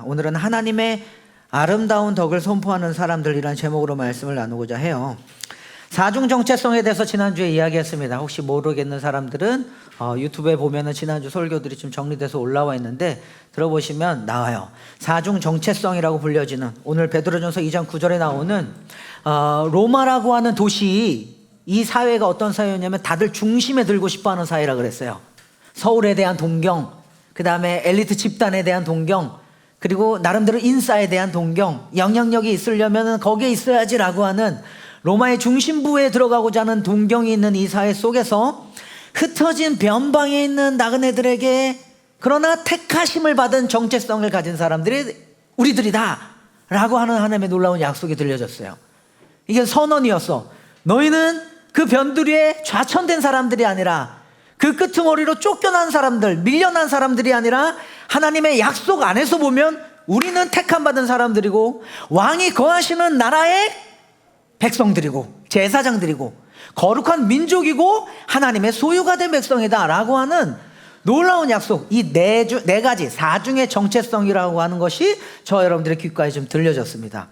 오늘은 하나님의 아름다운 덕을 선포하는 사람들이라는 제목으로 말씀을 나누고자 해요. 사중 정체성에 대해서 지난주에 이야기했습니다. 혹시 모르겠는 사람들은 유튜브에 보면은 지난주 설교들이 좀 정리돼서 올라와 있는데 들어보시면 나와요. 사중 정체성이라고 불려지는, 오늘 베드로전서 2장 9절에 나오는 로마라고 하는 도시, 이 사회가 어떤 사회였냐면 다들 중심에 들고 싶어하는 사회라 그랬어요. 서울에 대한 동경, 그 다음에 엘리트 집단에 대한 동경, 그리고 나름대로 인싸에 대한 동경, 영향력이 있으려면 거기에 있어야지라고 하는 로마의 중심부에 들어가고자 하는 동경이 있는 이 사회 속에서 흩어진 변방에 있는 나그네들에게 그러나 택하심을 받은 정체성을 가진 사람들이 우리들이다 라고 하는 하나님의 놀라운 약속이 들려졌어요. 이게 선언이었어. 너희는 그 변두리에 좌천된 사람들이 아니라, 그 끄트머리로 쫓겨난 사람들, 밀려난 사람들이 아니라 하나님의 약속 안에서 보면 우리는 택함 받은 사람들이고 왕이 거하시는 나라의 백성들이고 제사장들이고 거룩한 민족이고 하나님의 소유가 된 백성이다 라고 하는 놀라운 약속, 이 네 가지 사중의 정체성이라고 하는 것이 저 여러분들의 귓가에 좀 들려졌습니다.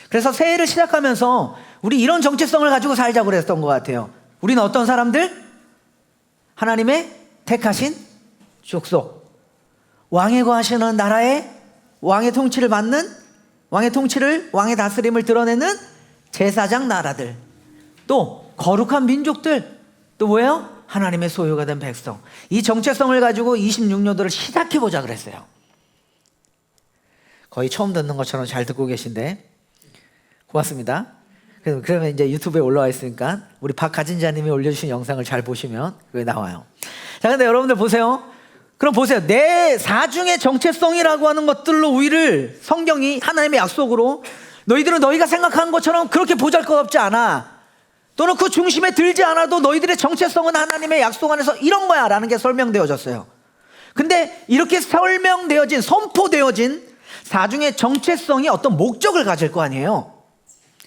그래서 새해를 시작하면서 우리 이런 정체성을 가지고 살자고 그랬던 것 같아요. 우리는 어떤 사람들? 하나님의 택하신 족속, 왕에 거하시는 나라의 왕의 통치를 받는, 왕의 다스림을 드러내는 제사장 나라들, 또 거룩한 민족들, 또 뭐예요? 하나님의 소유가 된 백성. 이 정체성을 가지고 26년도를 시작해보자 그랬어요. 거의 처음 듣는 것처럼 잘 듣고 계신데 고맙습니다. 그러면 이제 유튜브에 올라와 있으니까 우리 박가진자님이 올려주신 영상을 잘 보시면 그게 나와요. 자, 근데 여러분들 보세요. 그럼 보세요. 내 사중의 정체성이라고 하는 것들로 우리를 성경이 하나님의 약속으로, 너희들은 너희가 생각한 것처럼 그렇게 보잘것없지 않아, 또는 그 중심에 들지 않아도 너희들의 정체성은 하나님의 약속 안에서 이런 거야 라는 게 설명되어졌어요. 근데 이렇게 설명되어진, 선포되어진 사중의 정체성이 어떤 목적을 가질 거 아니에요.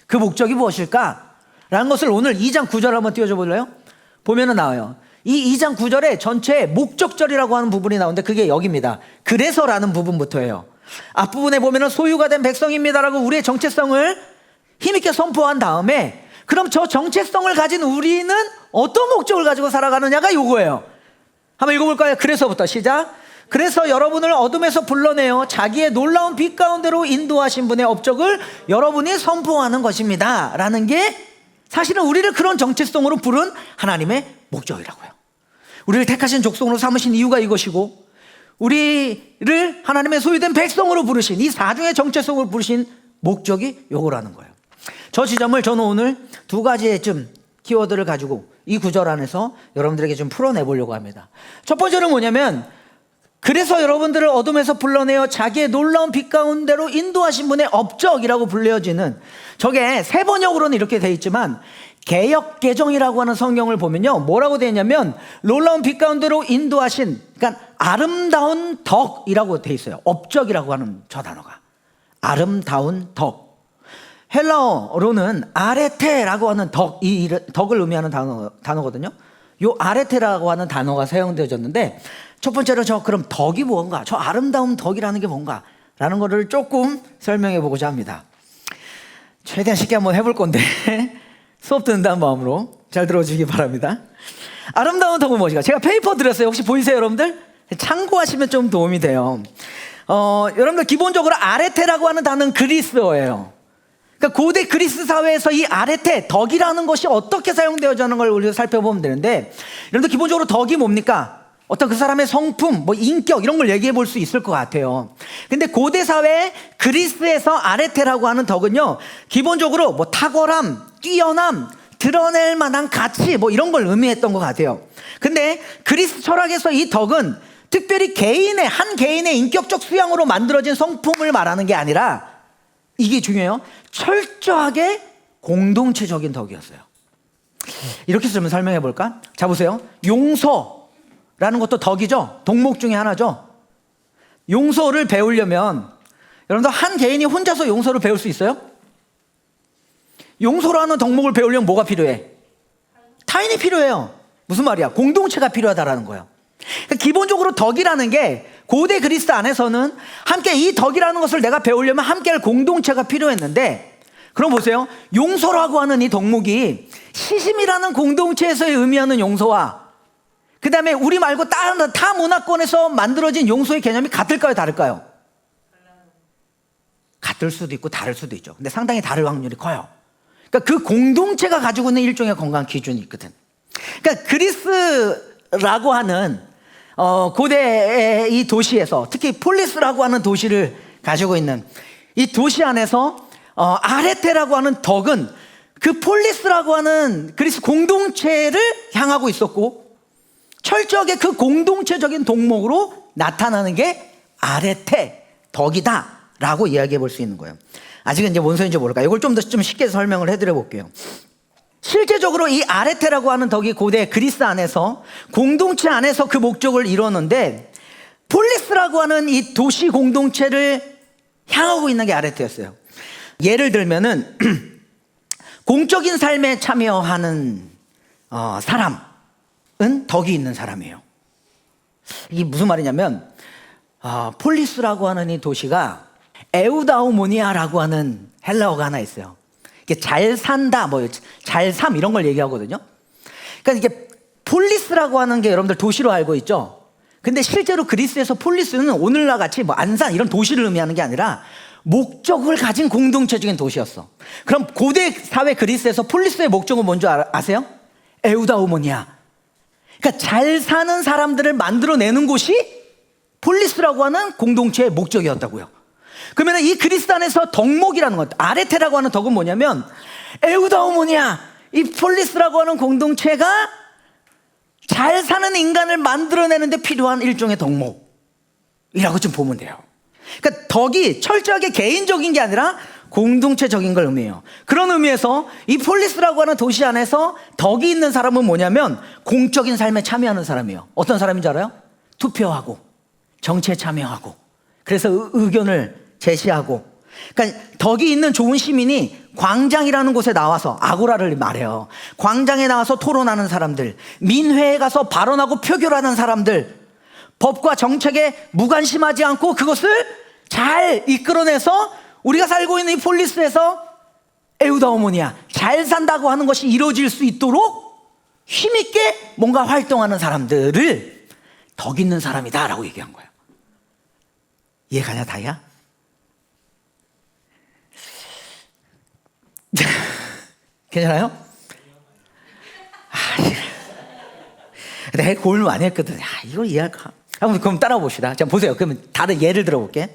그 목적이 무엇일까? 라는 것을 오늘 2장 9절 한번 띄워줘 볼래요? 보면은 나와요. 이 2장 9절에 전체 목적절이라고 하는 부분이 나오는데 그게 여기입니다. 그래서라는 부분부터예요. 앞부분에 보면은 소유가 된 백성입니다라고 우리의 정체성을 힘있게 선포한 다음에, 그럼 저 정체성을 가진 우리는 어떤 목적을 가지고 살아가느냐가 요거예요. 한번 읽어볼까요? 그래서부터 시작. 그래서 여러분을 어둠에서 불러내어 자기의 놀라운 빛 가운데로 인도하신 분의 업적을 여러분이 선포하는 것입니다 라는 게 사실은 우리를 그런 정체성으로 부른 하나님의 목적이라고요. 우리를 택하신 족속으로 삼으신 이유가 이것이고, 우리를 하나님의 소유된 백성으로 부르신, 이 사중의 정체성으로 부르신 목적이 요거라는 거예요. 저 지점을 저는 오늘 두 가지의 좀 키워드를 가지고 이 구절 안에서 여러분들에게 좀 풀어내보려고 합니다. 첫 번째는 뭐냐면, 그래서 여러분들을 어둠에서 불러내어 자기의 놀라운 빛 가운데로 인도하신 분의 업적이라고 불려지는, 저게 새 번역으로는 이렇게 되어 있지만 개역 개정이라고 하는 성경을 보면요, 뭐라고 되어 있냐면 놀라운 빛 가운데로 인도하신, 그러니까 아름다운 덕이라고 되어 있어요. 업적이라고 하는 저 단어가 아름다운 덕. 헬라어로는 아레테라고 하는 덕, 이 덕을 의미하는 단어거든요. 요 아레테라고 하는 단어가 사용되어졌는데, 첫 번째로 그럼 덕이 뭔가, 저 아름다운 덕이라는 게 뭔가 라는 거를 조금 설명해 보고자 합니다. 최대한 쉽게 한번 해볼 건데 수업 듣는다는 마음으로 잘 들어주시기 바랍니다. 아름다운 덕은 무엇인가? 제가 페이퍼 드렸어요. 혹시 보이세요 여러분들? 참고하시면 좀 도움이 돼요. 여러분들 기본적으로 아레테라고 하는 단어는 그리스어예요. 그러니까 고대 그리스 사회에서 이 아레테, 덕이라는 것이 어떻게 사용되어지는 걸 우리가 살펴보면 되는데, 여러분들 기본적으로 덕이 뭡니까? 어떤 그 사람의 성품, 뭐 인격, 이런 걸 얘기해 볼 수 있을 것 같아요. 근데 고대 사회 그리스에서 아레테라고 하는 덕은요, 기본적으로 뭐 탁월함, 뛰어남, 드러낼 만한 가치, 뭐 이런 걸 의미했던 것 같아요. 근데 그리스 철학에서 이 덕은 특별히 한 개인의 인격적 수양으로 만들어진 성품을 말하는 게 아니라, 이게 중요해요, 철저하게 공동체적인 덕이었어요. 이렇게 좀 설명해 볼까? 자, 보세요. 용서라는 것도 덕이죠. 덕목 중에 하나죠. 용서를 배우려면 여러분들 한 개인이 혼자서 용서를 배울 수 있어요? 용서라는 덕목을 배우려면 뭐가 필요해? 타인이 필요해요. 무슨 말이야? 공동체가 필요하다라는 거예요. 그러니까 기본적으로 덕이라는 게 고대 그리스 안에서는 함께 이 덕이라는 것을 내가 배우려면 함께할 공동체가 필요했는데, 그럼 보세요. 용서라고 하는 이 덕목이 시심이라는 공동체에서 의미하는 용서와 그 다음에 우리 말고 다른 타 문화권에서 만들어진 용서의 개념이 같을까요, 다를까요? 같을 수도 있고 다를 수도 있죠. 근데 상당히 다를 확률이 커요. 그러니까 그 공동체가 가지고 있는 일종의 건강 기준이 있거든. 그러니까 그리스라고 하는 고대의 이 도시에서, 특히 폴리스라고 하는 도시를 가지고 있는 이 도시 안에서 아레테라고 하는 덕은 그 폴리스라고 하는 그리스 공동체를 향하고 있었고, 철저하게 그 공동체적인 동목으로 나타나는 게 아레테, 덕이다 라고 이야기해 볼 수 있는 거예요. 아직은 이제 뭔 소리인지 모를까요? 이걸 좀 더 좀 쉽게 설명을 해드려 볼게요. 실제적으로 이 아레테라고 하는 덕이 고대 그리스 안에서 공동체 안에서 그 목적을 이루었는데, 폴리스라고 하는 이 도시 공동체를 향하고 있는 게 아레테였어요. 예를 들면은 공적인 삶에 참여하는 사람은 덕이 있는 사람이에요. 이게 무슨 말이냐면 폴리스라고 하는 이 도시가 에우다오모니아라고 하는 헬라어가 하나 있어요. 이게 잘 산다, 잘 삶 이런 걸 얘기하거든요. 그러니까 이게 폴리스라고 하는 게 여러분들 도시로 알고 있죠. 근데 실제로 그리스에서 폴리스는 오늘날 같이 안산 이런 도시를 의미하는 게 아니라 목적을 가진 공동체적인 도시였어. 그럼 고대 사회 그리스에서 폴리스의 목적은 뭔지 아세요? 에우다오모니아. 그러니까 잘 사는 사람들을 만들어내는 곳이 폴리스라고 하는 공동체의 목적이었다고요. 그러면 이 그리스 안에서 덕목이라는 것, 아레테라고 하는 덕은 뭐냐면 에우다오모니아, 이 폴리스라고 하는 공동체가 잘 사는 인간을 만들어내는데 필요한 일종의 덕목이라고 좀 보면 돼요. 그러니까 덕이 철저하게 개인적인 게 아니라 공동체적인 걸 의미해요. 그런 의미에서 이 폴리스라고 하는 도시 안에서 덕이 있는 사람은 뭐냐면 공적인 삶에 참여하는 사람이에요. 어떤 사람인지 알아요? 투표하고 정치에 참여하고 그래서 의견을 제시하고. 그러니까 덕이 있는 좋은 시민이 광장이라는 곳에 나와서, 아고라를 말해요, 광장에 나와서 토론하는 사람들, 민회에 가서 발언하고 표결하는 사람들, 법과 정책에 무관심하지 않고 그것을 잘 이끌어내서 우리가 살고 있는 이 폴리스에서 에우다오모니아, 잘 산다고 하는 것이 이루어질 수 있도록 힘있게 뭔가 활동하는 사람들을 덕 있는 사람이다 라고 얘기한 거예요. 이해가냐 다이야? 괜찮아요? 내가 고민을 많이 했거든. 이걸 이해할까? 그럼 따라와 봅시다. 자, 보세요. 그러면 다른 예를 들어볼게.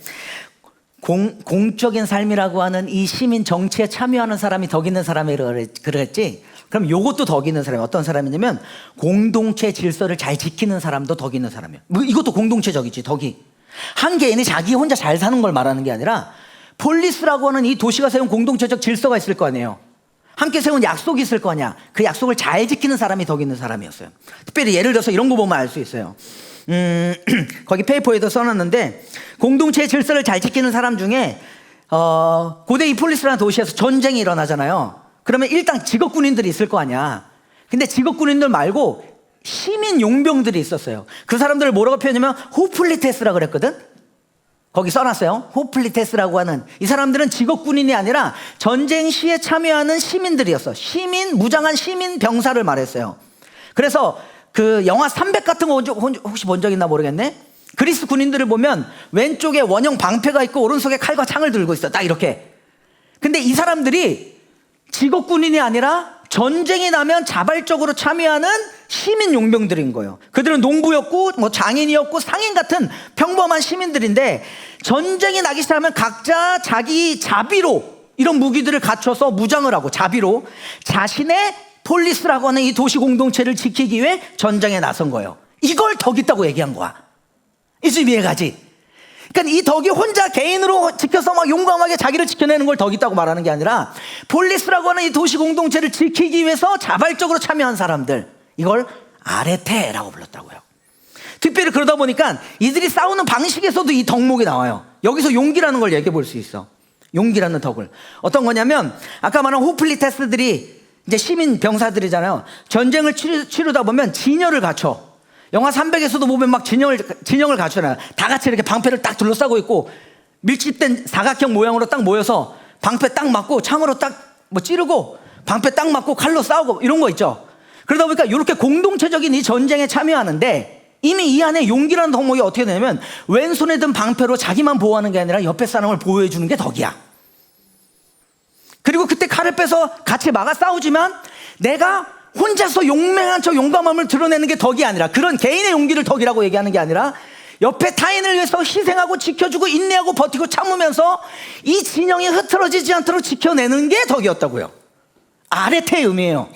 공적인 삶이라고 하는 이 시민 정치에 참여하는 사람이 덕 있는 사람이라고 그랬지. 그럼 요것도 덕 있는 사람이 어떤 사람이냐면 공동체 질서를 잘 지키는 사람도 덕 있는 사람이에요. 이것도 공동체적이지, 덕이. 한 개인이 자기 혼자 잘 사는 걸 말하는 게 아니라 폴리스라고 하는 이 도시가 세운 공동체적 질서가 있을 거 아니에요. 함께 세운 약속이 있을 거 아니야. 그 약속을 잘 지키는 사람이 덕 있는 사람이었어요. 특별히 예를 들어서 이런 거 보면 알 수 있어요. 거기 페이퍼에도 써놨는데, 공동체의 질서를 잘 지키는 사람 중에 고대 이 폴리스라는 도시에서 전쟁이 일어나잖아요. 그러면 일단 직업군인들이 있을 거 아니야. 근데 직업군인들 말고 시민 용병들이 있었어요. 그 사람들을 뭐라고 표현하면 호플리테스라고 그랬거든. 거기 써놨어요. 호플리테스라고 하는 이 사람들은 직업군인이 아니라 전쟁 시에 참여하는 시민들이었어. 무장한 시민 병사를 말했어요. 그래서 그 영화 300 같은 거 혹시 본 적 있나 모르겠네. 그리스 군인들을 보면 왼쪽에 원형 방패가 있고 오른손에 칼과 창을 들고 있어. 딱 이렇게. 근데 이 사람들이 직업군인이 아니라 전쟁이 나면 자발적으로 참여하는 시민 용병들인 거예요. 그들은 농부였고 장인이었고 상인 같은 평범한 시민들인데, 전쟁이 나기 시작하면 각자 자기 자비로 이런 무기들을 갖춰서 무장을 하고 자비로 자신의 폴리스라고 하는 이 도시 공동체를 지키기 위해 전쟁에 나선 거예요. 이걸 덕 있다고 얘기한 거야. 이쯤 이해가지? 그러니까 이 덕이 혼자 개인으로 지켜서 막 용감하게 자기를 지켜내는 걸 덕 있다고 말하는 게 아니라, 폴리스라고 하는 이 도시 공동체를 지키기 위해서 자발적으로 참여한 사람들, 이걸 아레테라고 불렀다고요. 특별히 그러다 보니까 이들이 싸우는 방식에서도 이 덕목이 나와요. 여기서 용기라는 걸 얘기해 볼 수 있어. 용기라는 덕을. 어떤 거냐면 아까 말한 호플리테스들이 이제 시민 병사들이잖아요. 전쟁을 치르다 보면 진열을 갖춰. 영화 300에서도 보면 막 진영을 갖추잖아요. 다 같이 이렇게 방패를 딱 둘러싸고 있고 밀집된 사각형 모양으로 딱 모여서 방패 딱 맞고 창으로 딱 뭐 찌르고 방패 딱 맞고 칼로 싸우고 이런 거 있죠. 그러다 보니까 이렇게 공동체적인 이 전쟁에 참여하는데 이미 이 안에 용기라는 덕목이 어떻게 되냐면 왼손에 든 방패로 자기만 보호하는 게 아니라 옆에 사람을 보호해 주는 게 덕이야. 그리고 그때 칼을 빼서 같이 막아 싸우지만 내가 혼자서 용맹한 척 용감함을 드러내는 게 덕이 아니라, 그런 개인의 용기를 덕이라고 얘기하는 게 아니라 옆에 타인을 위해서 희생하고 지켜주고 인내하고 버티고 참으면서 이 진영이 흐트러지지 않도록 지켜내는 게 덕이었다고요. 아레테의 의미예요.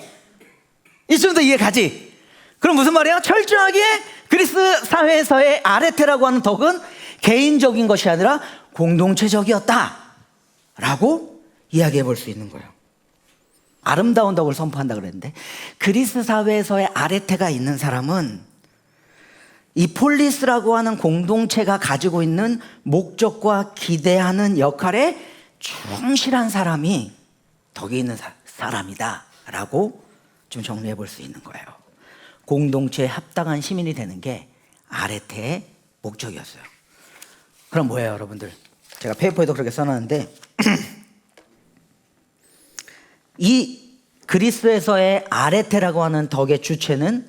이쯤도 이해 가지? 그럼 무슨 말이야? 철저하게 그리스 사회에서의 아레테라고 하는 덕은 개인적인 것이 아니라 공동체적이었다 라고 이야기해 볼 수 있는 거예요. 아름다운 덕을 선포한다 그랬는데, 그리스 사회에서의 아레테가 있는 사람은 이 폴리스라고 하는 공동체가 가지고 있는 목적과 기대하는 역할에 충실한 사람이 덕이 있는 사람이다 라고 좀 정리해 볼 수 있는 거예요. 공동체에 합당한 시민이 되는 게 아레테의 목적이었어요. 그럼 뭐예요, 여러분들? 제가 페이퍼에도 그렇게 써놨는데 이 그리스에서의 아레테라고 하는 덕의 주체는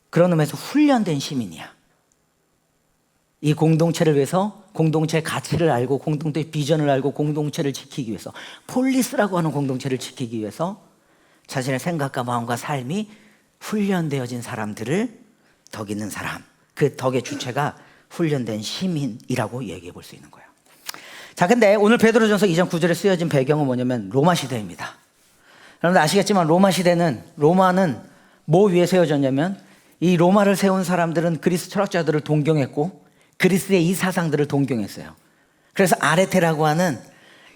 그런 의미에서 훈련된 시민이야. 이 공동체를 위해서 공동체의 가치를 알고 공동체의 비전을 알고 공동체를 지키기 위해서, 폴리스라고 하는 공동체를 지키기 위해서 자신의 생각과 마음과 삶이 훈련되어진 사람들을 덕 있는 사람, 그 덕의 주체가 훈련된 시민이라고 얘기해 볼 수 있는 거예요. 자, 근데 오늘 베드로전서 2장 9절에 쓰여진 배경은 뭐냐면 로마 시대입니다. 여러분들 아시겠지만 로마는 뭐 위에 세워졌냐면, 이 로마를 세운 사람들은 그리스 철학자들을 동경했고 그리스의 이 사상들을 동경했어요. 그래서 아레테라고 하는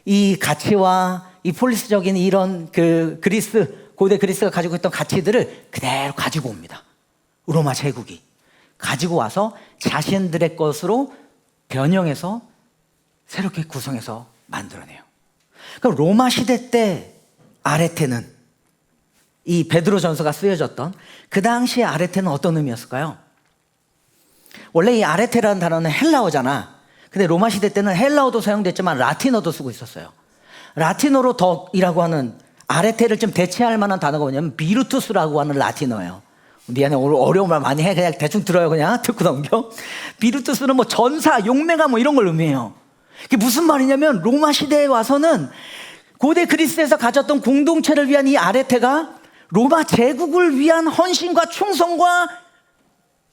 이 가치와 이 폴리스적인 이런 그 고대 그리스가 가지고 있던 가치들을 그대로 가지고 옵니다. 로마 제국이 가지고 와서 자신들의 것으로 변형해서 새롭게 구성해서 만들어내요. 그럼 로마 시대 때 아레테는, 이 베드로전서가 쓰여졌던 그 당시의 아레테는 어떤 의미였을까요? 원래 이 아레테라는 단어는 헬라어잖아. 근데 로마 시대 때는 헬라어도 사용됐지만 라틴어도 쓰고 있었어요. 라틴어로 덕이라고 하는 아레테를 좀 대체할 만한 단어가 뭐냐면 비르투스라고 하는 라틴어예요. 미안해, 오늘 어려운 말 많이 해. 그냥 대충 들어요. 그냥 듣고 넘겨. 비르투스는 뭐 전사, 용맹함 뭐 이런 걸 의미해요. 그게 무슨 말이냐면 로마 시대에 와서는 고대 그리스에서 가졌던 공동체를 위한 이 아레테가 로마 제국을 위한 헌신과 충성과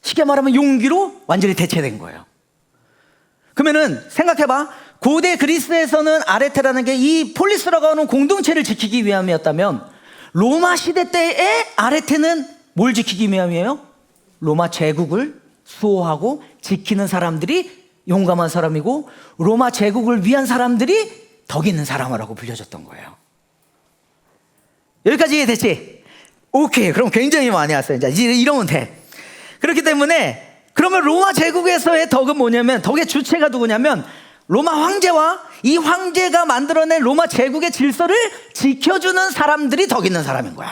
쉽게 말하면 용기로 완전히 대체된 거예요. 그러면은 생각해봐. 고대 그리스에서는 아레테라는 게 이 폴리스라고 하는 공동체를 지키기 위함이었다면, 로마 시대 때의 아레테는 뭘 지키기 위함이에요? 로마 제국을 수호하고 지키는 사람들이 용감한 사람이고, 로마 제국을 위한 사람들이 덕 있는 사람이라고 불려졌던 거예요. 여기까지 이해됐지? 오케이. 그럼 굉장히 많이 왔어요. 이제 이러면 돼. 그렇기 때문에 그러면 로마 제국에서의 덕은 뭐냐면, 덕의 주체가 누구냐면 로마 황제와 이 황제가 만들어낸 로마 제국의 질서를 지켜주는 사람들이 덕 있는 사람인 거야.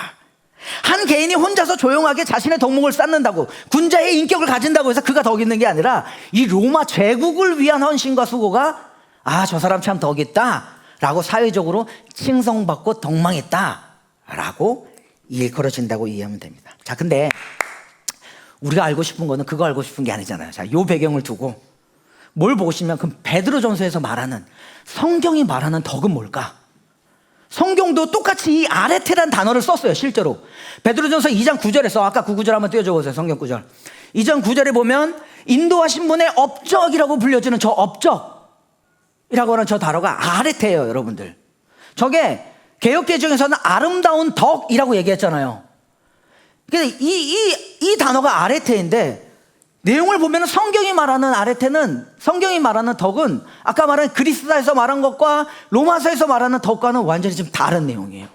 한 개인이 혼자서 조용하게 자신의 덕목을 쌓는다고, 군자의 인격을 가진다고 해서 그가 덕 있는 게 아니라 이 로마 제국을 위한 헌신과 수고가, 아, 저 사람 참 덕 있다 라고 사회적으로 칭송받고 덕망했다 라고 일컬어진다고 이해하면 됩니다. 자, 근데 우리가 알고 싶은 거는 그거 알고 싶은 게 아니잖아요. 자, 요 배경을 두고 뭘 보고 싶냐면, 그럼 베드로전서에서 말하는, 성경이 말하는 덕은 뭘까? 성경도 똑같이 이 아레테란 단어를 썼어요. 실제로 베드로전서 2장 9절에서, 아까 그 구절 한번 띄워줘 보세요. 성경 구절 2장 9절에 보면 인도하신 분의 업적이라고 불려지는 저 업적이라고 하는 저 단어가 아레테예요. 여러분들, 저게 개역개정에서는 아름다운 덕이라고 얘기했잖아요. 이 단어가 아레테인데, 내용을 보면 성경이 말하는 아레테는, 성경이 말하는 덕은 아까 말한 그리스사에서 말한 것과 로마서에서 말하는 덕과는 완전히 좀 다른 내용이에요.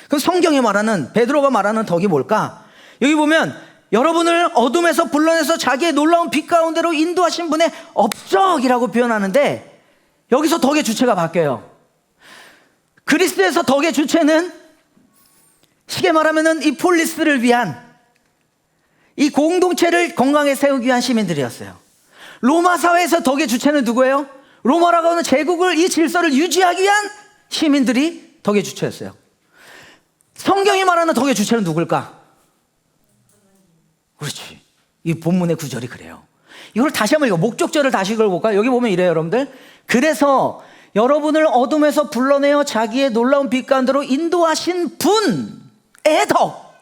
그럼 성경이 말하는, 베드로가 말하는 덕이 뭘까? 여기 보면 여러분을 어둠에서 불러내서 자기의 놀라운 빛 가운데로 인도하신 분의 업적이라고 표현하는데, 여기서 덕의 주체가 바뀌어요. 그리스에서 덕의 주체는 쉽게 말하면은 이 폴리스를 위한, 이 공동체를 건강하게 세우기 위한 시민들이었어요. 로마 사회에서 덕의 주체는 누구예요? 로마라고 하는 제국을, 이 질서를 유지하기 위한 시민들이 덕의 주체였어요. 성경이 말하는 덕의 주체는 누굴까? 그렇지. 이 본문의 구절이 그래요. 이걸 다시 한번 목적절을 다시 읽어볼까요? 여기 보면 이래요, 여러분들. 그래서 여러분을 어둠에서 불러내어 자기의 놀라운 빛 가운데로 인도하신 분의 덕.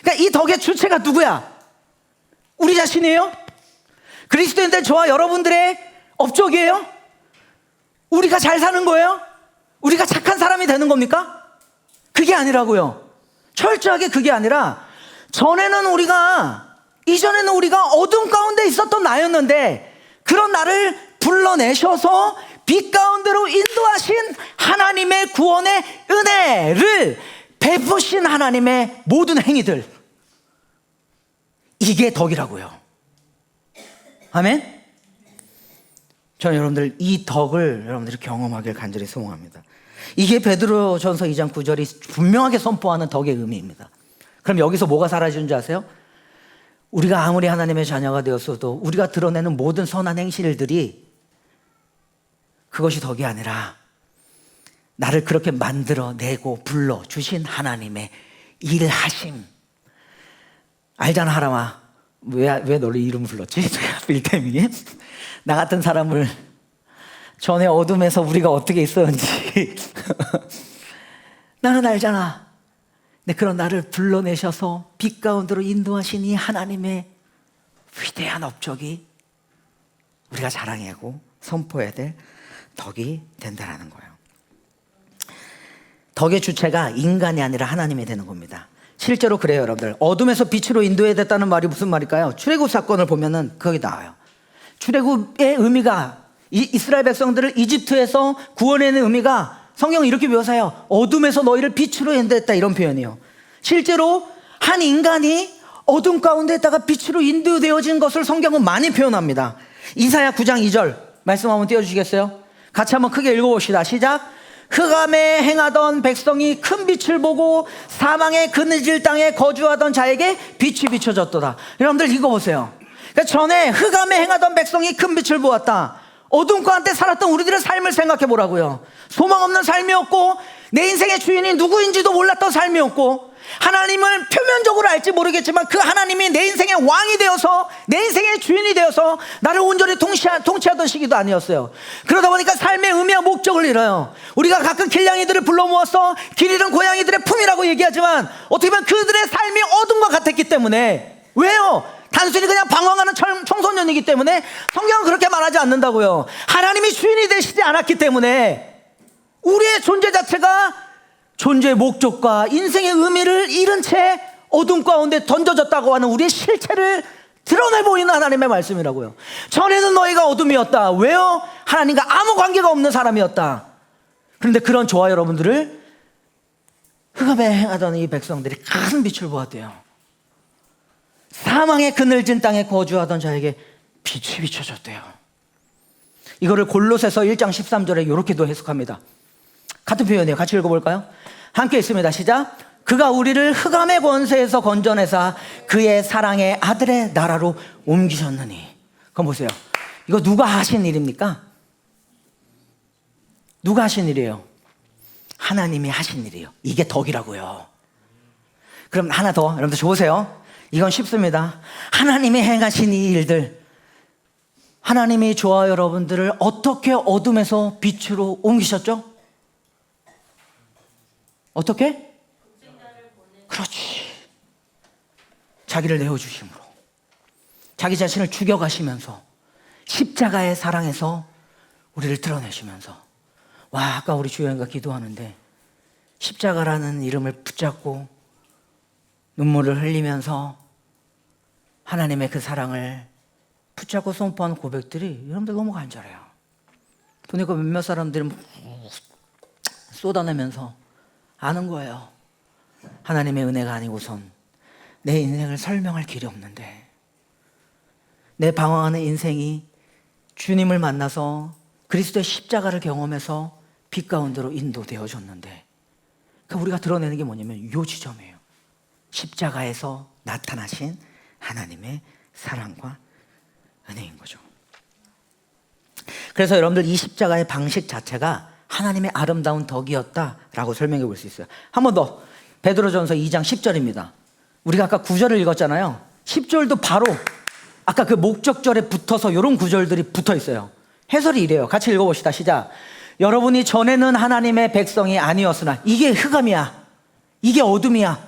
그러니까 이 덕의 주체가 누구야? 우리 자신이에요? 그리스도인들 저와 여러분들의 업적이에요? 우리가 잘 사는 거예요? 우리가 착한 사람이 되는 겁니까? 그게 아니라고요. 철저하게 그게 아니라 이전에는 우리가 어둠 가운데 있었던 나였는데 그런 나를 불러내셔서 빛 가운데로 인도하신 하나님의 구원의 은혜를 베푸신 하나님의 모든 행위들, 이게 덕이라고요. 아멘? 저는 여러분들 이 덕을 여러분들이 경험하길 간절히 소원합니다. 이게 베드로전서 2장 9절이 분명하게 선포하는 덕의 의미입니다. 그럼 여기서 뭐가 사라지는 줄 아세요? 우리가 아무리 하나님의 자녀가 되었어도 우리가 드러내는 모든 선한 행실들이 그것이 덕이 아니라 나를 그렇게 만들어내고 불러주신 하나님의 일하심. 알잖아, 하람아. 왜 너를 이름 불렀지? 빌템이. 나 같은 사람을 전에 어둠에서 우리가 어떻게 있었는지 나는 알잖아. 근데 그런 나를 불러내셔서 빛 가운데로 인도하신 이 하나님의 위대한 업적이 우리가 자랑하고 선포해야 될 덕이 된다는 거예요. 덕의 주체가 인간이 아니라 하나님이 되는 겁니다. 실제로 그래요, 여러분들. 어둠에서 빛으로 인도해야 됐다는 말이 무슨 말일까요? 출애굽 사건을 보면은 거기 나와요. 출애굽의 의미가 이스라엘 백성들을 이집트에서 구원해낸 의미가 성경은 이렇게 묘사해요. 어둠에서 너희를 빛으로 인도했다, 이런 표현이에요. 실제로 한 인간이 어둠 가운데 있다가 빛으로 인도되어진 것을 성경은 많이 표현합니다. 이사야 9장 2절 말씀 한번 띄워주시겠어요? 같이 한번 크게 읽어봅시다. 시작. 흑암에 행하던 백성이 큰 빛을 보고 사망의 그늘질 땅에 거주하던 자에게 빛이 비춰졌도다. 여러분들 읽어보세요. 그러니까 전에 흑암에 행하던 백성이 큰 빛을 보았다. 어둠 가운데 살았던 우리들의 삶을 생각해 보라고요. 소망 없는 삶이었고 내 인생의 주인이 누구인지도 몰랐던 삶이었고 하나님을 표면적으로 알지 모르겠지만 그 하나님이 내 인생의 왕이 되어서 내 인생의 주인이 되어서 나를 온전히 통치하던 시기도 아니었어요. 그러다 보니까 삶의 의미와 목적을 잃어요. 우리가 가끔 길냥이들을 불러 모아서 길 잃은 고양이들의 품이라고 얘기하지만 어떻게 보면 그들의 삶이 어둠과 같았기 때문에. 왜요? 단순히 그냥 방황하는 청소년이기 때문에 성경은 그렇게 말하지 않는다고요. 하나님이 주인이 되시지 않았기 때문에 우리의 존재 자체가 존재의 목적과 인생의 의미를 잃은 채 어둠 가운데 던져졌다고 하는 우리의 실체를 드러내 보이는 하나님의 말씀이라고요. 전에는 너희가 어둠이었다. 왜요? 하나님과 아무 관계가 없는 사람이었다. 그런데 그런 저와 여러분들을 흑암에 행하던 이 백성들이 큰 빛을 보았대요. 사망의 그늘진 땅에 거주하던 자에게 빛이 비춰졌대요. 이거를 골로새서 1장 13절에 이렇게도 해석합니다. 같은 표현이에요. 같이 읽어볼까요? 함께 있습니다. 시작. 그가 우리를 흑암의 권세에서 건져내사 그의 사랑의 아들의 나라로 옮기셨느니. 그럼 보세요. 이거 누가 하신 일입니까? 누가 하신 일이에요? 하나님이 하신 일이에요. 이게 덕이라고요. 그럼 하나 더 여러분들 보세요. 이건 쉽습니다. 하나님이 행하신 이 일들, 하나님이 저와 여러분들을 어떻게 어둠에서 빛으로 옮기셨죠? 어떻게? 그렇지. 자기를 내어주심으로 자기 자신을 죽여가시면서 십자가의 사랑에서 우리를 드러내시면서. 와, 아까 우리 주영이가 기도하는데 십자가라는 이름을 붙잡고 눈물을 흘리면서 하나님의 그 사랑을 붙잡고 선포하는 고백들이 여러분들 너무 간절해요. 보니까 몇몇 사람들은 쏟아내면서 아는 거예요. 하나님의 은혜가 아니고선 내 인생을 설명할 길이 없는데, 내 방황하는 인생이 주님을 만나서 그리스도의 십자가를 경험해서 빛 가운데로 인도되어졌는데, 그러니까 우리가 드러내는 게 뭐냐면 이 지점이에요. 십자가에서 나타나신 하나님의 사랑과 은혜인 거죠. 그래서 여러분들 이 십자가의 방식 자체가 하나님의 아름다운 덕이었다라고 설명해 볼 수 있어요. 한 번 더 베드로전서 2장 10절입니다. 우리가 아까 9절을 읽었잖아요. 10절도 바로 아까 그 목적절에 붙어서 이런 구절들이 붙어 있어요. 해설이 이래요. 같이 읽어봅시다. 시작. 여러분이 전에는 하나님의 백성이 아니었으나, 이게 흑암이야, 이게 어둠이야.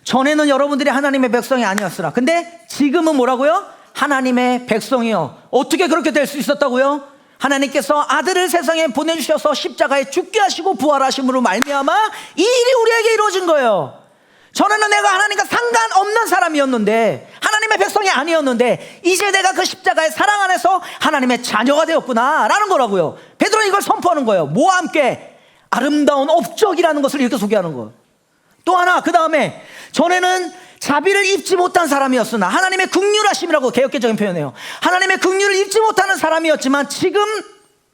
전에는 여러분들이 하나님의 백성이 아니었으나, 근데 지금은 뭐라고요? 하나님의 백성이요. 어떻게 그렇게 될 수 있었다고요? 하나님께서 아들을 세상에 보내주셔서 십자가에 죽게 하시고 부활하심으로 말미암아 이 일이 우리에게 이루어진 거예요. 전에는 내가 하나님과 상관없는 사람이었는데, 하나님의 백성이 아니었는데, 이제 내가 그 십자가의 사랑 안에서 하나님의 자녀가 되었구나 라는 거라고요. 베드로는 이걸 선포하는 거예요. 뭐와 함께? 아름다운 업적이라는 것을 이렇게 소개하는 거예요. 또 하나, 그 다음에 전에는 자비를 입지 못한 사람이었으나, 하나님의 긍휼하심이라고 개역개적인 표현이에요. 하나님의 긍휼을 입지 못하는 사람이었지만 지금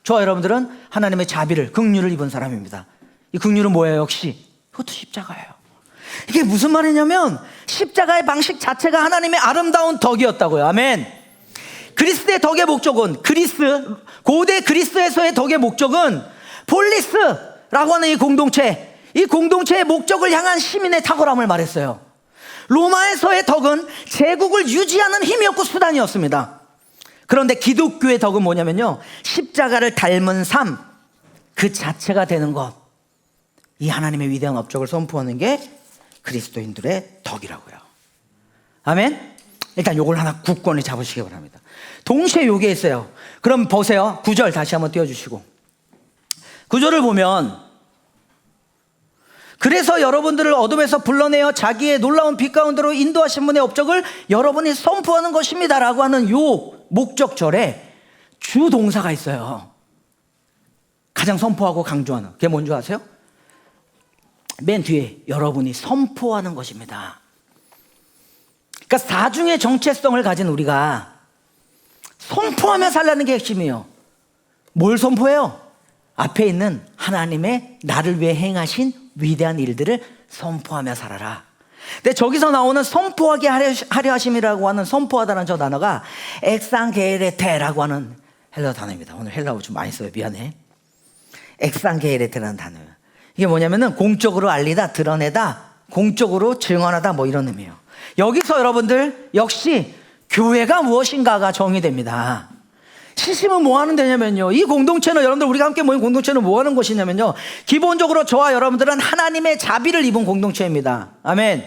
저와 여러분들은 하나님의 자비를, 긍휼을 입은 사람입니다. 이 긍휼은 뭐예요? 역시 그것도 십자가예요. 이게 무슨 말이냐면 십자가의 방식 자체가 하나님의 아름다운 덕이었다고요. 아멘. 그리스도의 덕의 목적은, 고대 그리스에서의 덕의 목적은 폴리스라고 하는 이 공동체의 목적을 향한 시민의 탁월함을 말했어요. 로마에서의 덕은 제국을 유지하는 힘이었고 수단이었습니다. 그런데 기독교의 덕은 뭐냐면요, 십자가를 닮은 삶 그 자체가 되는 것, 이 하나님의 위대한 업적을 선포하는 게 그리스도인들의 덕이라고요. 아멘. 일단 요걸 하나 굳건히 잡으시기 바랍니다. 동시에 요게 있어요. 그럼 보세요. 9절 다시 한번 띄워주시고, 9절을 보면, 그래서 여러분들을 어둠에서 불러내어 자기의 놀라운 빛 가운데로 인도하신 분의 업적을 여러분이 선포하는 것입니다 라고 하는 요 목적절에 주동사가 있어요. 가장 선포하고 강조하는, 그게 뭔지 아세요? 맨 뒤에 여러분이 선포하는 것입니다. 그러니까 사중의 정체성을 가진 우리가 선포하며 살라는 게 핵심이에요. 뭘 선포해요? 앞에 있는 하나님의 나를 위해 행하신 위대한 일들을 선포하며 살아라. 근데 저기서 나오는 선포하게 하려 하심이라고 하는, 선포하다는 저 단어가 엑상게레테라고 하는 헬라어 단어입니다. 오늘 헬라어 좀 많이 써요. 미안해. 엑상게레테라는 단어예요. 이게 뭐냐면은 공적으로 알리다, 드러내다, 공적으로 증언하다, 뭐 이런 의미예요. 여기서 여러분들 역시 교회가 무엇인가가 정의됩니다. 시심은 뭐 하는 데냐면요, 이 공동체는, 여러분들 우리가 함께 모인 공동체는 뭐 하는 곳이냐면요, 기본적으로 저와 여러분들은 하나님의 자비를 입은 공동체입니다. 아멘.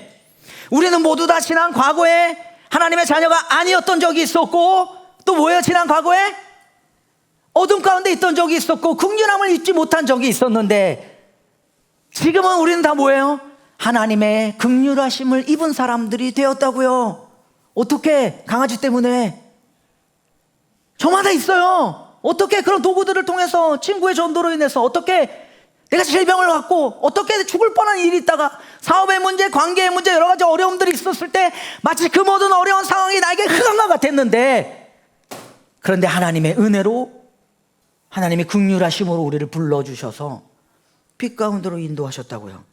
우리는 모두 다 지난 과거에 하나님의 자녀가 아니었던 적이 있었고, 또 뭐예요? 지난 과거에 어둠 가운데 있던 적이 있었고, 긍휼함을 잊지 못한 적이 있었는데, 지금은 우리는 다 뭐예요? 하나님의 긍휼하심을 입은 사람들이 되었다고요. 어떻게? 강아지 때문에. 저마다 있어요. 어떻게? 그런 도구들을 통해서, 친구의 전도로 인해서, 어떻게 내가 질병을 갖고, 어떻게 죽을 뻔한 일이 있다가, 사업의 문제, 관계의 문제, 여러 가지 어려움들이 있었을 때 마치 그 모든 어려운 상황이 나에게 흑암과 같았는데, 그런데 하나님의 은혜로, 하나님의 긍휼하심으로 우리를 불러주셔서 빛 가운데로 인도하셨다고요.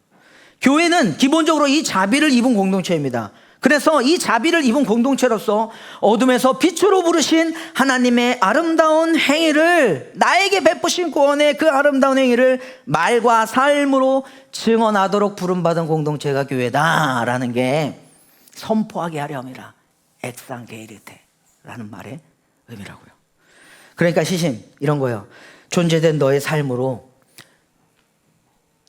교회는 기본적으로 이 자비를 입은 공동체입니다. 그래서 이 자비를 입은 공동체로서 어둠에서 빛으로 부르신 하나님의 아름다운 행위를, 나에게 베푸신 구원의 그 아름다운 행위를 말과 삶으로 증언하도록 부름받은 공동체가 교회다라는 게 선포하게 하려 함이라. 엑상게이르테라는 말의 의미라고요. 그러니까 시심 이런 거예요. 존재된 너의 삶으로,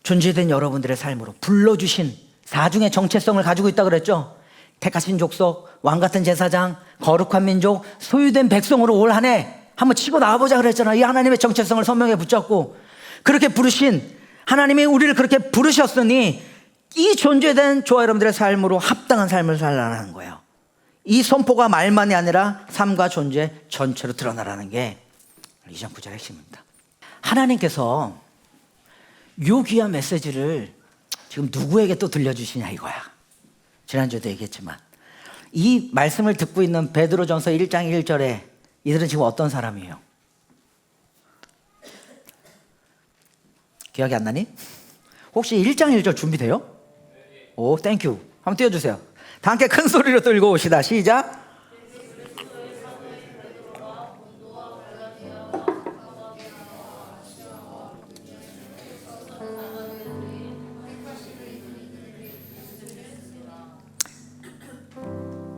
존재된 여러분들의 삶으로 불러주신 사중의 정체성을 가지고 있다고 그랬죠. 택하신 족속, 왕같은 제사장, 거룩한 민족, 소유된 백성으로 올 한 해 한번 치고 나가보자 그랬잖아요. 이 하나님의 정체성을 선명히 붙잡고, 그렇게 부르신 하나님이 우리를 그렇게 부르셨으니 이 존재된 저와 여러분들의 삶으로 합당한 삶을 살라는 거예요. 이 선포가 말만이 아니라 삶과 존재 전체로 드러나라는 게 2장 9절의 핵심입니다. 하나님께서 요 귀한 메시지를 지금 누구에게 또 들려주시냐 이거야. 지난주에도 얘기했지만 이 말씀을 듣고 있는 베드로전서 1장 1절에 이들은 지금 어떤 사람이에요? 기억이 안 나니? 혹시 1장 1절 준비돼요? 오, 땡큐. 한번 띄워주세요. 다 함께 큰 소리로 또 읽어봅시다. 시작.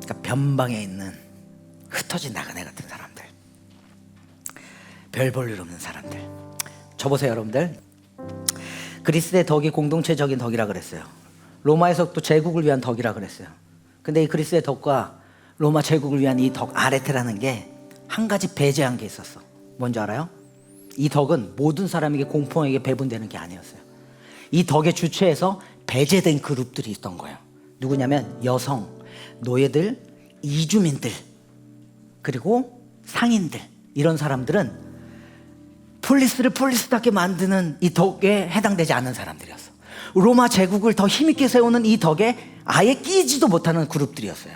그러니까 변방에 있는 흩어진 나그네 같은 사람들, 별 볼 일 없는 사람들. 저 보세요, 여러분들. 그리스의 덕이 공동체적인 덕이라 그랬어요. 로마에서 또 제국을 위한 덕이라 그랬어요. 근데 이 그리스의 덕과 로마 제국을 위한 이 덕 아레테라는 게 한 가지 배제한 게 있었어. 뭔지 알아요? 이 덕은 모든 사람에게 공평하게 배분되는 게 아니었어요. 이 덕의 주체에서 배제된 그룹들이 있던 거예요. 누구냐면 여성, 노예들, 이주민들, 그리고 상인들. 이런 사람들은 폴리스를 폴리스답게 만드는 이 덕에 해당되지 않는 사람들이었어. 로마 제국을 더 힘있게 세우는 이 덕에 아예 끼지도 못하는 그룹들이었어요.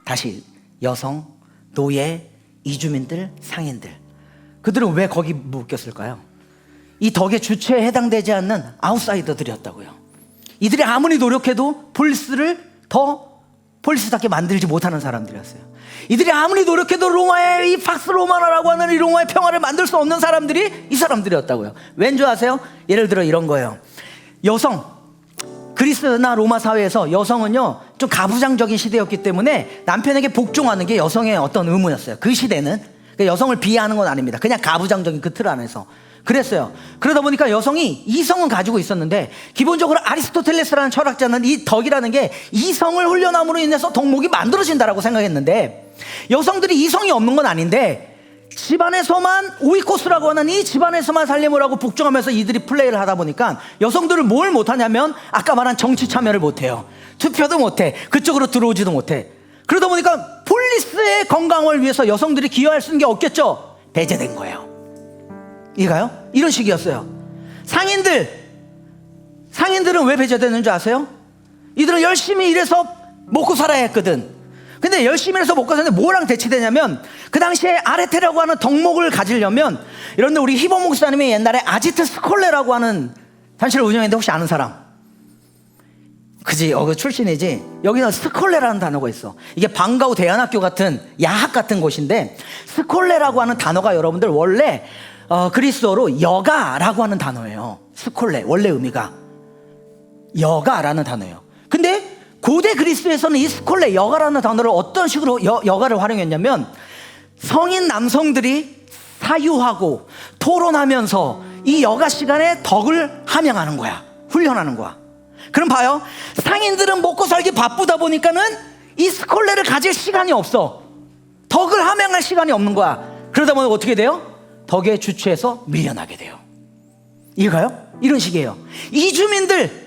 다시 여성, 노예, 이주민들, 상인들. 그들은 왜 거기 묶였을까요? 이 덕의 주체에 해당되지 않는 아웃사이더들이었다고요. 이들이 아무리 노력해도 폴리스를 더 폴리스답게 만들지 못하는 사람들이었어요. 이들이 아무리 노력해도 로마의 이 팍스 로마나라고 하는 이 로마의 평화를 만들 수 없는 사람들이 이 사람들이었다고요. 왠 줄 아세요? 예를 들어 이런 거예요. 여성, 그리스나 로마 사회에서 여성은요 좀 가부장적인 시대였기 때문에 남편에게 복종하는 게 여성의 어떤 의무였어요. 그 시대는. 그러니까 여성을 비하하는 건 아닙니다. 그냥 가부장적인 그 틀 안에서 그랬어요. 그러다 보니까 여성이 이성은 가지고 있었는데, 기본적으로 아리스토텔레스라는 철학자는 이 덕이라는 게 이성을 훈련함으로 인해서 덕목이 만들어진다라고 생각했는데, 여성들이 이성이 없는 건 아닌데 집안에서만 오이코스라고 하는 이 집안에서만 살림을 하고 복종하면서 이들이 플레이를 하다 보니까 여성들은 뭘 못하냐면 아까 말한 정치 참여를 못해요. 투표도 못해. 그쪽으로 들어오지도 못해. 그러다 보니까 폴리스의 건강을 위해서 여성들이 기여할 수 있는 게 없겠죠. 배제된 거예요. 이가요? 이런 식이었어요. 상인들은 왜 배제되는 줄 아세요? 이들은 열심히 일해서 먹고 살아야 했거든. 근데 열심히 해서 먹고 사는데 뭐랑 대치되냐면, 그 당시에 아레테라고 하는 덕목을 가지려면, 여러분들 우리 히보 목사님이 옛날에 아지트 스콜레라고 하는 단체를 운영했는데 혹시 아는 사람? 그지? 그 출신이지. 여기는 스콜레라는 단어가 있어. 이게 방과후 대안학교 같은 야학 같은 곳인데, 스콜레라고 하는 단어가 여러분들 원래 그리스어로 여가라고 하는 단어예요. 스콜레 원래 의미가 여가라는 단어예요. 근데 고대 그리스에서는 이 스콜레 여가라는 단어를 어떤 식으로 여가를 활용했냐면, 성인 남성들이 사유하고 토론하면서 이 여가 시간에 덕을 함양하는 거야. 훈련하는 거야. 그럼 봐요. 상인들은 먹고 살기 바쁘다 보니까는 이 스콜레를 가질 시간이 없어. 덕을 함양할 시간이 없는 거야. 그러다 보니 어떻게 돼요? 덕의 주체에서 밀려나게 돼요. 이거요? 이런 식이에요. 이주민들은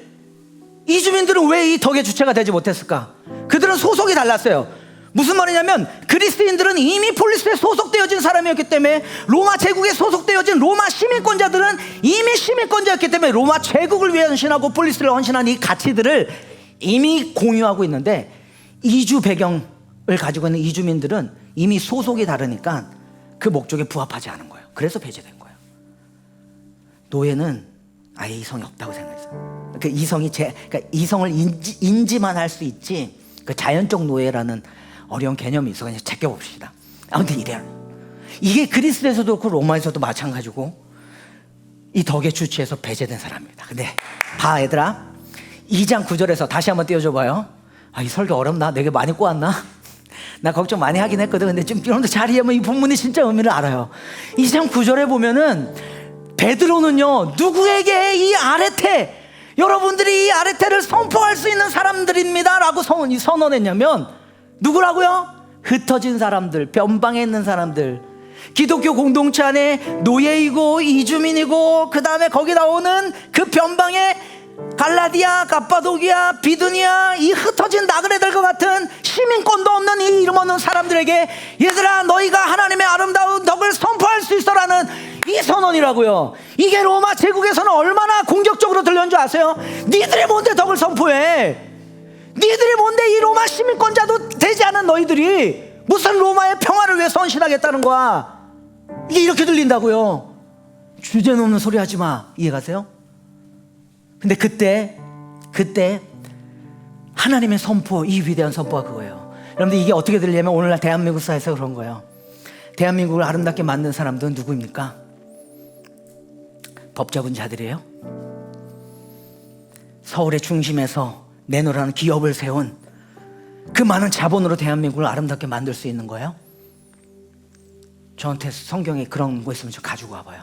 왜 이 덕의 주체가 되지 못했을까? 그들은 소속이 달랐어요. 무슨 말이냐면, 그리스인들은 이미 폴리스에 소속되어진 사람이었기 때문에, 로마 제국에 소속되어진 로마 시민권자들은 이미 시민권자였기 때문에 로마 제국을 위해 헌신하고 폴리스를 헌신한 이 가치들을 이미 공유하고 있는데, 이주 배경을 가지고 있는 이주민들은 이미 소속이 다르니까 그 목적에 부합하지 않은 거예요. 그래서 배제된 거예요. 노예는 아예 이성이 없다고 생각했어요. 그 그러니까 이성을 인지만 할 수 있지, 그 자연적 노예라는 어려운 개념이 있어. 그냥 제껴봅시다. 아무튼 이래요. 이게 그리스에서도 그렇고 로마에서도 마찬가지고 이 덕의 주체에서 배제된 사람입니다. 근데 봐 얘들아, 2장 9절에서 다시 한번 띄워줘봐요. 이 설교 어렵나? 내게 많이 꼬았나? 나 걱정 많이 하긴 했거든. 근데 좀 여러분들 잘 이해하면 이 본문의 진짜 의미를 알아요. 2장 9절에 보면은 베드로는요, 누구에게 이 아레테, 여러분들이 이 아레테를 선포할 수 있는 사람들입니다 라고 선언했냐면, 누구라고요? 흩어진 사람들, 변방에 있는 사람들, 기독교 공동체 안에 노예이고 이주민이고, 그 다음에 거기 나오는 그 변방에 갈라디아, 갑바도기아, 비두니아, 이 흩어진 나그네들과 같은 시민권도 없는 이 이름 없는 사람들에게, 얘들아 너희가 하나님의 아름다운 덕을 선포할 수 있어라는 이 선언이라고요. 이게 로마 제국에서는 얼마나 공격적으로 들렸는 줄 아세요? 니들이 뭔데 덕을 선포해? 니들이 뭔데 이 로마 시민권자도 되지 않은 너희들이 무슨 로마의 평화를 위해 헌신하겠다는 거야? 이게 이렇게 들린다고요. 주제넘는 소리 하지 마. 이해가세요? 근데 그때 하나님의 선포, 이 위대한 선포가 그거예요. 여러분들 이게 어떻게 들리냐면 오늘날 대한민국 사회에서 그런 거예요. 대한민국을 아름답게 만든 사람들은 누구입니까? 법적인 자들이에요. 서울의 중심에서 내노라는 기업을 세운 그 많은 자본으로 대한민국을 아름답게 만들 수 있는 거예요. 저한테 성경에 그런 거 있으면 좀 가지고 와봐요.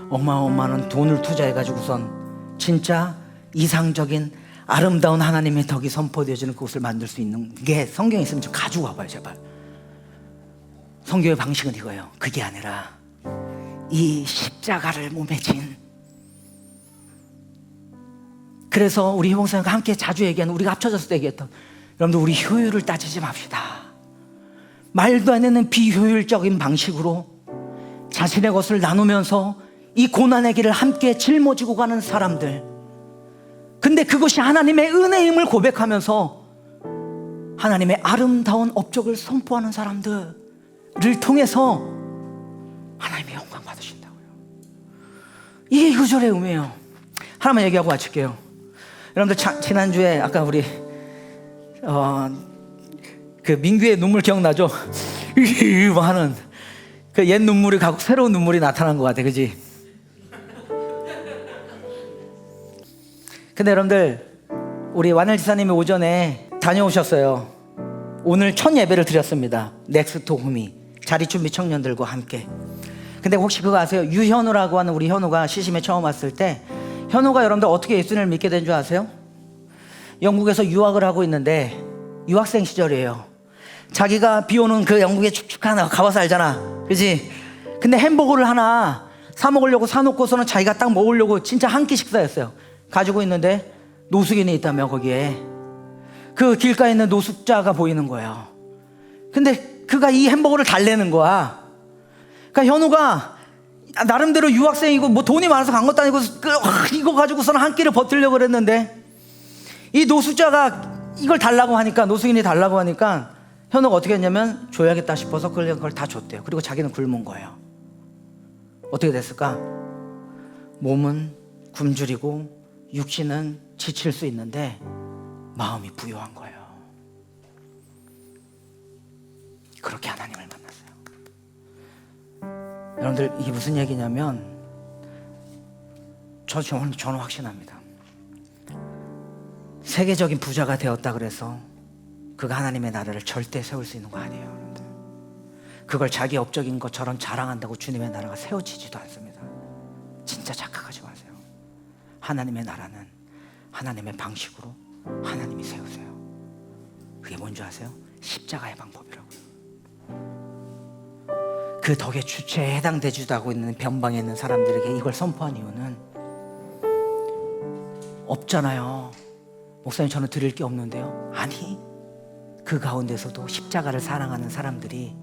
어마어마한 돈을 투자해가지고선 진짜 이상적인 아름다운 하나님의 덕이 선포되어지는 그곳을 만들 수 있는 게 성경에 있으면 좀 가지고 와봐요, 제발. 성경의 방식은 이거예요. 그게 아니라 이 십자가를 몸에 진, 그래서 우리 희봉사님과 함께 자주 얘기하는, 우리가 합쳐져서 얘기했던, 여러분들 우리 효율을 따지지 맙시다. 말도 안 되는 비효율적인 방식으로 자신의 것을 나누면서 이 고난의 길을 함께 짊어지고 가는 사람들, 근데 그것이 하나님의 은혜임을 고백하면서 하나님의 아름다운 업적을 선포하는 사람들을 통해서 하나님의 영광 받으신다고요. 이게 구절의 의미예요. 하나만 얘기하고 마칠게요. 여러분들 지난주에 아까 우리 그 민규의 눈물 기억나죠? 하는 그 옛 눈물이 가고 새로운 눈물이 나타난 것 같아, 그지? 근데 여러분들 우리 완일 지사님이 오전에 다녀오셨어요. 오늘 첫 예배를 드렸습니다. 넥스트 홈이 자리준비 청년들과 함께. 근데 혹시 그거 아세요? 유현우라고 하는 우리 현우가 시심에 처음 왔을 때, 현우가 여러분들 어떻게 예수님을 믿게 된 줄 아세요? 영국에서 유학을 하고 있는데 유학생 시절이에요. 자기가 비 오는 그 영국의 축축한 가봐서 알잖아, 그지? 근데 햄버거를 하나 사 먹으려고 사놓고서는 자기가 딱 먹으려고 진짜 한 끼 식사였어요. 가지고 있는데 노숙인이 있다며, 거기에 그 길가에 있는 노숙자가 보이는 거예요. 근데 그가 이 햄버거를 달래는 거야. 그러니까 현우가 나름대로 유학생이고 뭐 돈이 많아서 간 것도 아니고 이거 가지고서는 한 끼를 버티려고 그랬는데, 이 노숙자가 이걸 달라고 하니까, 노숙인이 달라고 하니까 현우가 어떻게 했냐면 줘야겠다 싶어서 그걸 다 줬대요. 그리고 자기는 굶은 거예요. 어떻게 됐을까? 몸은 굶주리고 육신은 지칠 수 있는데 마음이 부요한 거예요. 그렇게 하나님을 만났어요. 여러분들 이게 무슨 얘기냐면, 저는 확신합니다. 세계적인 부자가 되었다 그래서 그가 하나님의 나라를 절대 세울 수 있는 거 아니에요, 여러분들. 그걸 자기 업적인 것처럼 자랑한다고 주님의 나라가 세워지지도 않습니다. 진짜 착각하지 마세요. 하나님의 나라는 하나님의 방식으로 하나님이 세우세요. 그게 뭔지 아세요? 십자가의 방법이라고요. 그 덕의 주체에 해당되지도 않고 있는 변방에 있는 사람들에게 이걸 선포한 이유는, 없잖아요, 목사님 저는 드릴 게 없는데요. 아니, 그 가운데서도 십자가를 사랑하는 사람들이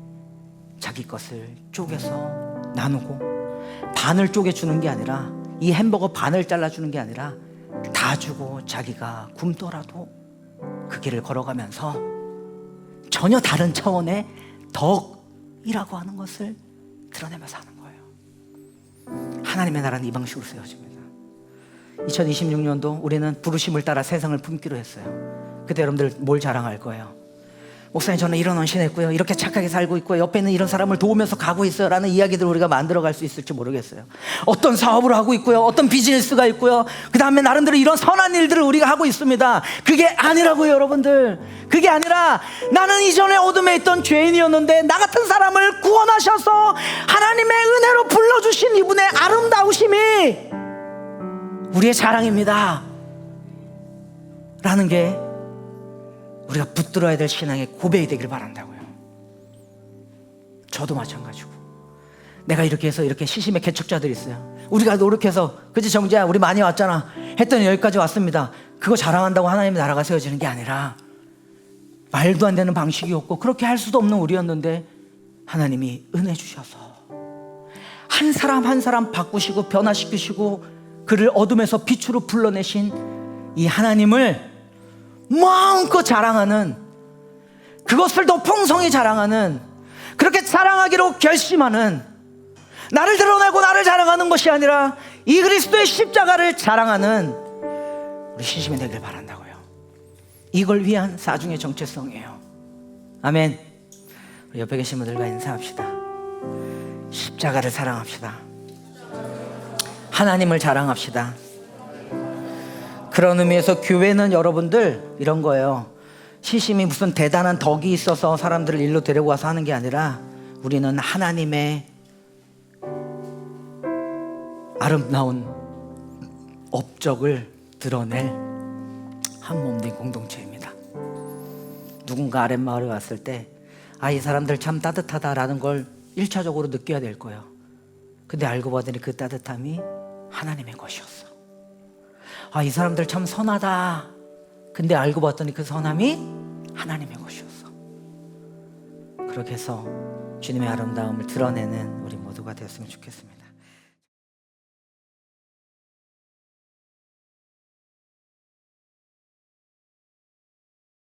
자기 것을 쪼개서 나누고, 반을 쪼개주는 게 아니라, 이 햄버거 반을 잘라주는 게 아니라 다 주고 자기가 굶더라도 그 길을 걸어가면서 전혀 다른 차원의 덕이라고 하는 것을 드러내면서 하는 거예요. 하나님의 나라는 이 방식으로 세워집니다. 2026년도 우리는 부르심을 따라 세상을 품기로 했어요. 그때 여러분들 뭘 자랑할 거예요? 목사님 저는 이런 헌신했고요, 이렇게 착하게 살고 있고요, 옆에 있는 이런 사람을 도우면서 가고 있어요 라는 이야기들을 우리가 만들어갈 수 있을지 모르겠어요. 어떤 사업을 하고 있고요, 어떤 비즈니스가 있고요, 그 다음에 나름대로 이런 선한 일들을 우리가 하고 있습니다. 그게 아니라고요, 여러분들. 그게 아니라 나는 이전에 어둠에 있던 죄인이었는데 나 같은 사람을 구원하셔서 하나님의 은혜로 불러주신 이분의 아름다우심이 우리의 자랑입니다 라는 게 우리가 붙들어야 될 신앙의 고백이 되길 바란다고요. 저도 마찬가지고, 내가 이렇게 해서 이렇게 시심의 개척자들이 있어요. 우리가 노력해서, 그치 정재야 우리 많이 왔잖아 했더니 여기까지 왔습니다. 그거 자랑한다고 하나님의 나라가 세워지는 게 아니라, 말도 안 되는 방식이었고 그렇게 할 수도 없는 우리였는데 하나님이 은혜 주셔서 한 사람 한 사람 바꾸시고 변화시키시고 그를 어둠에서 빛으로 불러내신 이 하나님을 마음껏 자랑하는, 그것을 더 풍성히 자랑하는, 그렇게 자랑하기로 결심하는, 나를 드러내고 나를 자랑하는 것이 아니라 이 그리스도의 십자가를 자랑하는 우리 시심이 되길 바란다고요. 이걸 위한 사중의 정체성이에요. 아멘. 우리 옆에 계신 분들과 인사합시다. 십자가를 사랑합시다. 하나님을 자랑합시다. 그런 의미에서 교회는 여러분들 이런 거예요. 시심이 무슨 대단한 덕이 있어서 사람들을 일로 데리고 와서 하는 게 아니라 우리는 하나님의 아름다운 업적을 드러낼 한 몸된 공동체입니다. 누군가 아랫마을에 왔을 때 이 사람들 참 따뜻하다라는 걸 1차적으로 느껴야 될 거예요. 근데 알고 봤더니 그 따뜻함이 하나님의 것이었어. 이 사람들 참 선하다. 근데 알고 봤더니 그 선함이 하나님의 것이었어. 그렇게 해서 주님의 아름다움을 드러내는 우리 모두가 되었으면 좋겠습니다.